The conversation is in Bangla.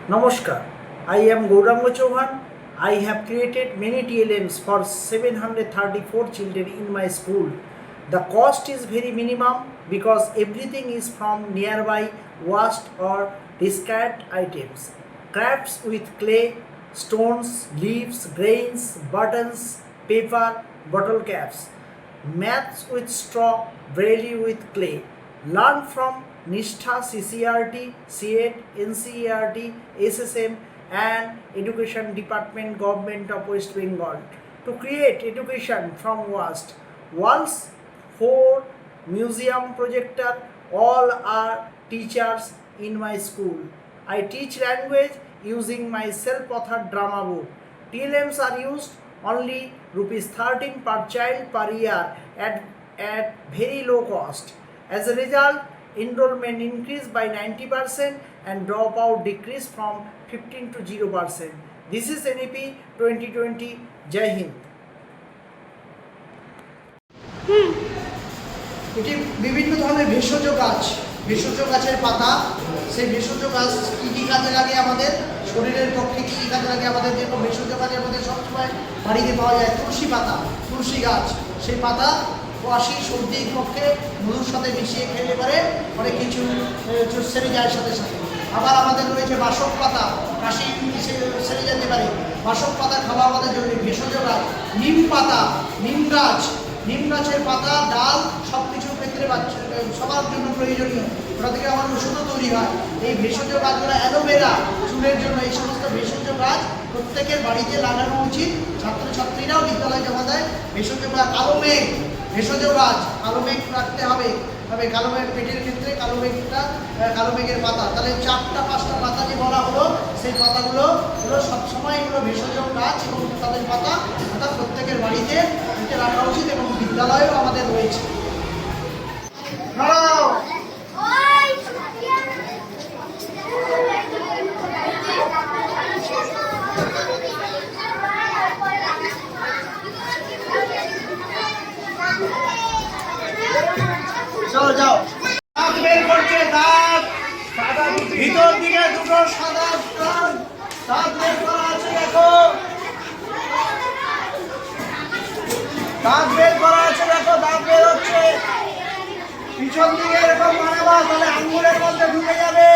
Namaskar, I am Gauranga Chauhan. I have created many TLMs for 734 children in my school. The cost is very minimum because everything is from nearby washed or discarded items. Crafts with clay, stones, leaves, grains, buttons, paper, bottle caps. Maths with straw, braille with clay. Learn from Nishtha, CCRT, CET, NCERT, SSM and Education Department Government of West Bengal to create education from waste. Walls, 4 museum projector, all are teachers in my school. I teach language using my self-authored drama book. TLMs are used only rupees 13 per child per year at very low cost. As a result, enrollment increased by 90% and dropout decreased from 15 to 0%. This is NEP 2020. Jai Hind. এটি বিভিন্ন ধরনের ভেষজ গাছের পাতা। সেই ভেষজ গাছ কী কী কাজে লাগে আমাদের শরীরের পক্ষে, কী কী কাজে লাগে আমাদের, যেরকম ভেষজ গাছের মধ্যে সবসময় বাড়িতে পাওয়া যায় তুলসী পাতা, তুলসী গাছ। সেই পাতা কাশি সর্দির পক্ষে মধুর সাথে মিশিয়ে খেলে পরে অনেক কিছু সেরে যায় সাথে সাথে। আবার আমাদের রয়েছে বাসক পাতা, কাশি সেরে যেতে পারে। বাসক পাতা খাওয়া আমাদের জরুরি। ভেষজ গাছ, নিম পাতা, নিম গাছের পাতা, ডাল সব কিছুর ক্ষেত্রে সবার জন্য প্রয়োজনীয়। ওটা থেকে আমার ওষুধও তৈরি হয়। এই ভেষজ গাছগুলো, অ্যালোভেরা চুলের জন্য, এই সমস্ত ভেষজ গাছ প্রত্যেকের বাড়িতে লাগানো উচিত। ছাত্রছাত্রীরাও বিদ্যালয়ে জমা দেয়। ভেষজ গাছ, কালো মেঘ, ভেষজ গাছ, কালো মেঘ রাখতে হবে। কালো মেঘ পেটের ক্ষেত্রে কালো মেঘের পাতা, তাহলে 4-5টা পাতা যে বলা হলো, সেই পাতাগুলো হলো সবসময় এগুলো ভেষজ গাছ এবং তাদের পাতা প্রত্যেকের বাড়িতে রাখা উচিত এবং বিদ্যালয়েও আমাদের রয়েছে। চলো যাও। দাঁত বের করছে, দাঁত ভিতর দিকে দুটো সাদা দাঁত বের করা আছে, দেখো দাঁত বের করা আছে, দেখো দাঁত বের হচ্ছে। পিছন দিকে এরকম বানাবা, তাহলে আঙ্গুলের মধ্যে ঢুকে যাবে।